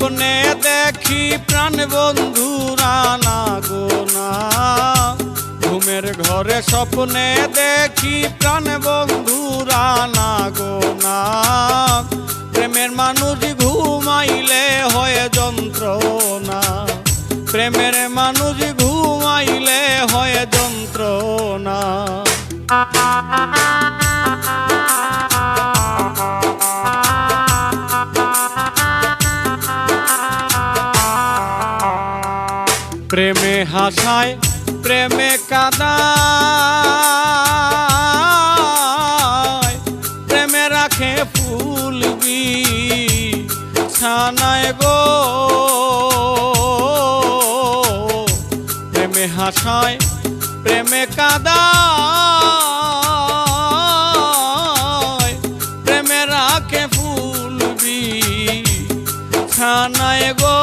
স্বপ্নে দেখি প্রাণ বন্ধুরা না গো না, ঘুমের ঘরে স্বপ্নে দেখি প্রাণ বন্ধুরা না গো না, প্রেমের মানুষ ঘুমাইলে হয় যন্ত্রণা, প্রেমের মানুষ ঘুমাইলে হয় যন্ত্রণা। প্রেমে হাসায় প্রেমে কাঁদায়, প্রেমে রাখে ফুল বিছানায় গো, প্রেমে হাসায় প্রেমে কাঁদায়, প্রেমে রাখে ফুল বিছানায় গো,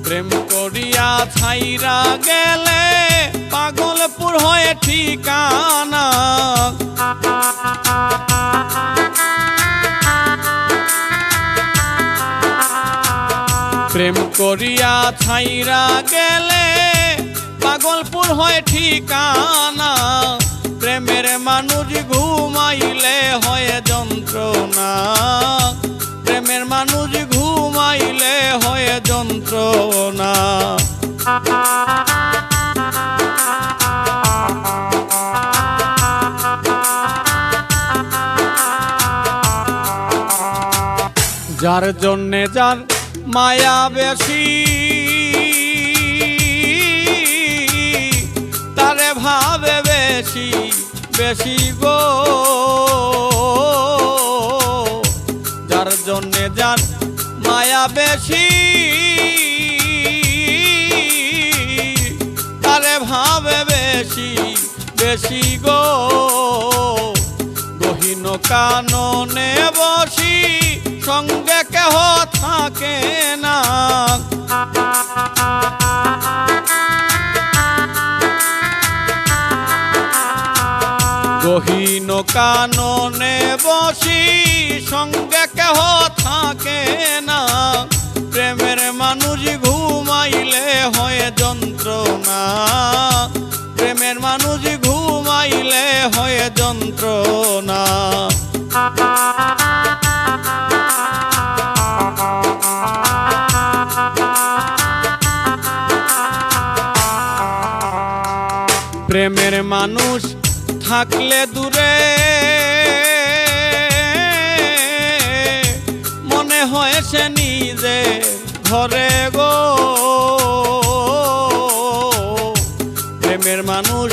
প্রেম করিয়া ছাইরা গেলে পাগলপুর হয়ে ঠিকানা, প্রেম করিয়া ছাইরা গেলে পাগলপুর হয় ঠিকানা, প্রেমের মানুষ ঘুমাইলে হয় যন্ত্রণা, প্রেমের মানুষ ঘুমাইলে হয় যন্ত্রণা। যার জন্যে যার মায়া বেশি, তারে ভাবে বেশি বেশি গো, যার জন্যে যার মায়া বেশি, তারে ভাবে বেশি বেশি গো, গহীন কাননে বসি সঙ্গে কেহ থাকে না, গহীন কাননে বসি সঙ্গে কেহ থাকে না, প্রেমের মানুষ ঘুমাইলে হয় যন্ত্রণা, প্রেমের মানুষ ঘুমাইলে হয় যন্ত্রণা। প্রেমের মানুষ থাকলে দূরে মনে হয় সে নিজে ঘরে গো, প্রেমের মানুষ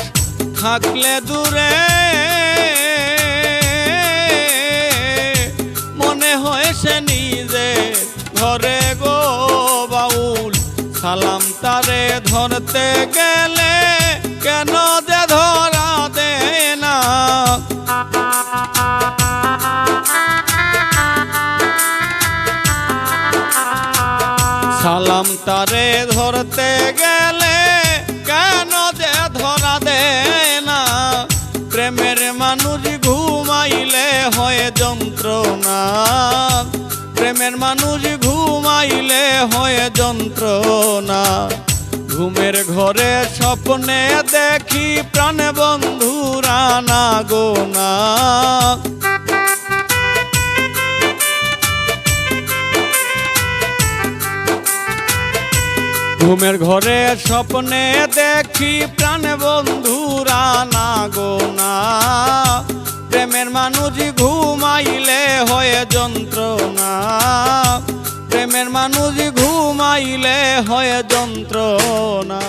থাকলে দূরে মনে হয় সে নিজে ঘরে গো, বাউল সালাম তারে ধরতে গেলে কেন যে ধরা দে না, সালাম তারে ধরতে গেলে কেন যে ধরা দে না, প্রেমের মানুষ ঘুমাইলে হয় যন্ত্রণা, প্রেমের মানুষ ঘুমাইলে হয় যন্ত্রণা। ঘুমের ঘরে স্বপ্নে দেখি প্রাণ বন্ধুরা না গো না, ঘুমের ঘরে স্বপ্নে দেখি প্রাণ বন্ধুরা না গো না, প্রেমের মানুষ ঘুমাইলে হয় যন্ত্রণা, প্রেমের মানুষ ঘুমাইলে হয় যন্ত্রণা।